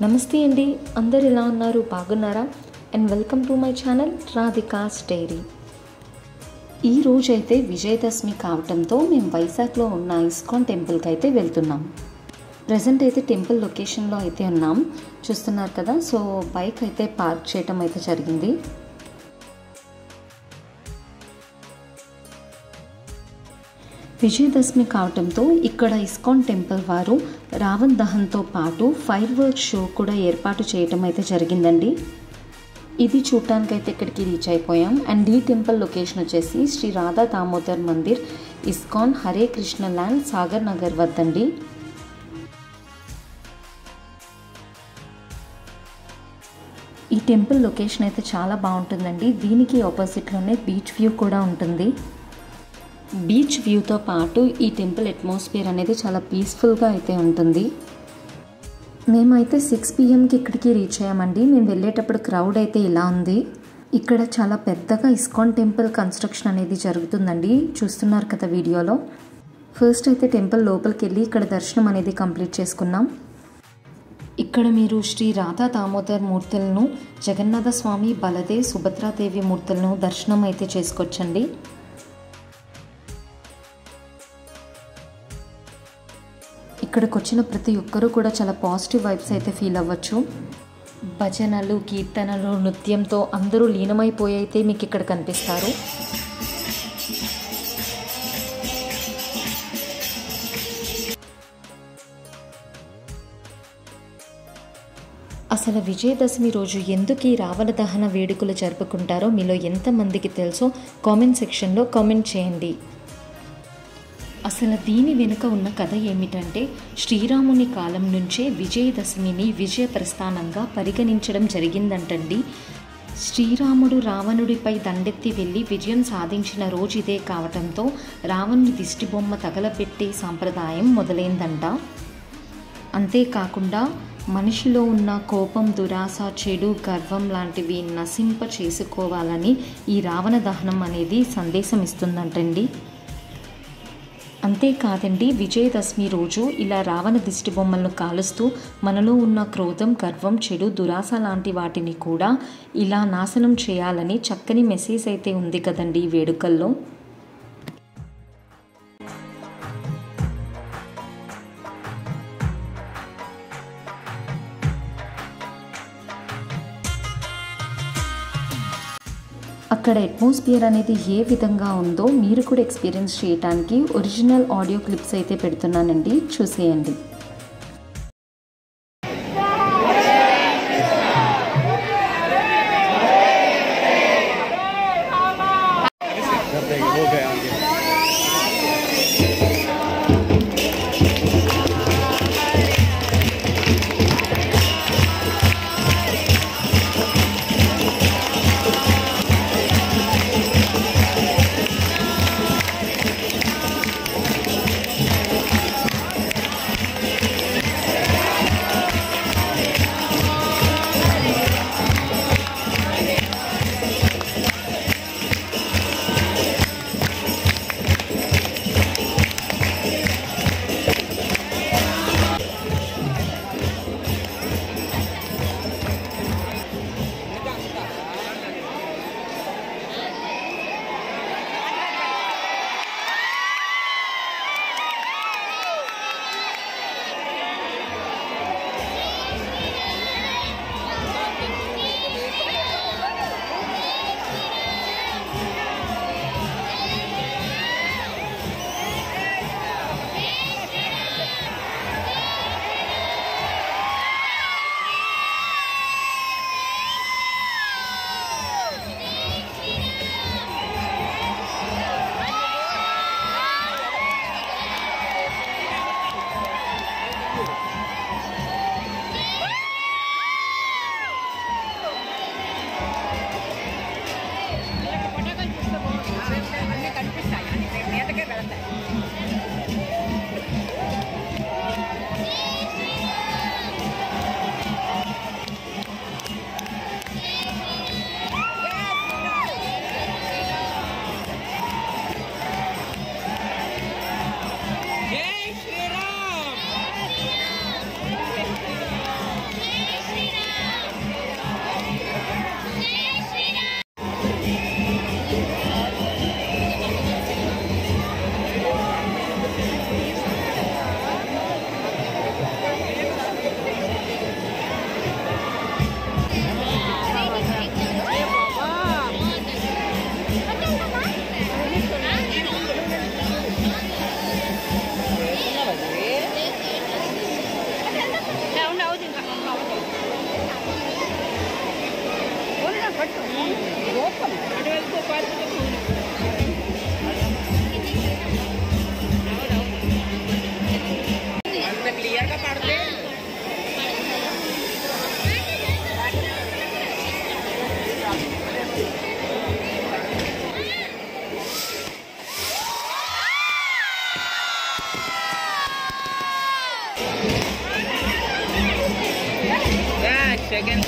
నమస్తే అండి, అందరు ఎలా ఉన్నారు? బాగున్నారా? And welcome to my channel Radhika's diary. ఈ రోజైతే విజయదశమి కావటంతో మేము వైజాగ్లో ఉన్న ఇస్కాన్ టెంపుల్కి అయితే వెళ్తున్నాం. ప్రజెంట్ అయితే టెంపుల్ లొకేషన్లో అయితే ఉన్నాం, చూస్తున్నారు కదా. సో బైక్ అయితే పార్క్ చేయటం అయితే జరిగింది. విజయదశమి కావటంతో ఇక్కడ ఇస్కాన్ టెంపుల్ వారు రావణ్ దహన్తో పాటు ఫైర్ వర్క్ షో కూడా ఏర్పాటు చేయటం అయితే జరిగిందండి. ఇది చూడటానికైతే ఇక్కడికి రీచ్ అయిపోయాం. అండ్ ఈ టెంపుల్ లొకేషన్ వచ్చేసి శ్రీ రాధా దామోదర్ మందిర్, ఇస్కాన్, హరే కృష్ణ ల్యాండ్, సాగర్ నగర్ వద్దండి. ఈ టెంపుల్ లొకేషన్ అయితే చాలా బాగుంటుందండి. దీనికి ఆపోజిట్లోనే బీచ్ వ్యూ కూడా ఉంటుంది. బీచ్ వ్యూతో పాటు ఈ టెంపుల్ అట్మాస్ఫియర్ అనేది చాలా పీస్ఫుల్గా అయితే ఉంటుంది. మేమైతే 6 PM ఇక్కడికి రీచ్ అయ్యామండి. మేము వెళ్ళేటప్పుడు క్రౌడ్ అయితే ఇలా ఉంది. ఇక్కడ చాలా పెద్దగా ఇస్కాన్ టెంపుల్ కన్స్ట్రక్షన్ అనేది జరుగుతుందండి, చూస్తున్నారు కదా వీడియోలో. ఫస్ట్ అయితే టెంపుల్ లోపలికి వెళ్ళి ఇక్కడ దర్శనం అనేది కంప్లీట్ చేసుకున్నాం. ఇక్కడ మీరు శ్రీ రాధా దామోదర్ మూర్తులను, జగన్నాథ స్వామి, బలదేవ్, సుభద్రాదేవి మూర్తులను దర్శనం అయితే చేసుకోవచ్చండి. ఇక్కడికి వచ్చిన ప్రతి ఒక్కరూ కూడా చాలా పాజిటివ్ వైబ్స్ అయితే ఫీల్ అవ్వచ్చు. భజనలు, కీర్తనలు, నృత్యంతో అందరూ లీనమైపోయి అయితే మీకు ఇక్కడ కనిపిస్తారు. అసలు విజయదశమి రోజు ఎందుకు ఈ రావణ దహన వేడుకలు జరుపుకుంటారో మీలో ఎంతమందికి తెలుసో కామెంట్ సెక్షన్లో కామెంట్ చేయండి. అసలు దీని వెనుక ఉన్న కథ ఏమిటంటే, శ్రీరాముని కాలం నుంచే విజయదశమిని విజయ ప్రస్థానంగా పరిగణించడం జరిగిందంటండి. శ్రీరాముడు రావణుడిపై దండెత్తి వెళ్ళి విజయం సాధించిన రోజు ఇదే కావటంతో రావణుని దిష్టిబొమ్మ తగలబెట్టే సాంప్రదాయం మొదలైందంట. అంతేకాకుండా మనిషిలో ఉన్న కోపం, దురాశ, చెడు, గర్వం లాంటివి నశింప చేసుకోవాలని ఈ రావణ దహనం అనేది సందేశం ఇస్తుందంటండి. అంతేకాదండి, విజయదశమి రోజు ఇలా రావణ దిష్టి బొమ్మలను కాలుస్తూ మనలో ఉన్న క్రోధం, గర్వం, చెడు, దురాశ లాంటి వాటిని కూడా ఇలా నాశనం చేయాలని చక్కని మెసేజ్ అయితే ఉంది కదండి ఈ వేడుకల్లో. అక్కడ అట్మాస్ఫియర్ అనేది ఏ విధంగా ఉందో మీరు కూడా ఎక్స్పీరియన్స్ చేయడానికి ఒరిజినల్ ఆడియో క్లిప్స్ అయితే పెడుతున్నానండి, చూసేయండి. Second.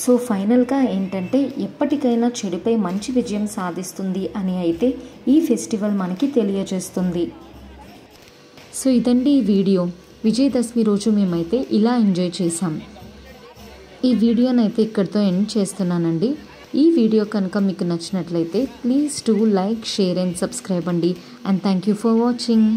సో ఫైనల్గా ఏంటంటే ఎప్పటికైనా చెడుపై మంచి విజయం సాధిస్తుంది అని అయితే ఈ ఫెస్టివల్ మనకి తెలియజేస్తుంది. సో ఇదండి ఈ వీడియో. విజయదశమి రోజు మేమైతే ఇలా ఎంజాయ్ చేసాం. ఈ వీడియోనైతే ఇక్కడితో ఎండ్ చేస్తున్నానండి. ఈ వీడియో కనుక మీకు నచ్చినట్లయితే please do like, share and subscribe అండి. And thank you for watching.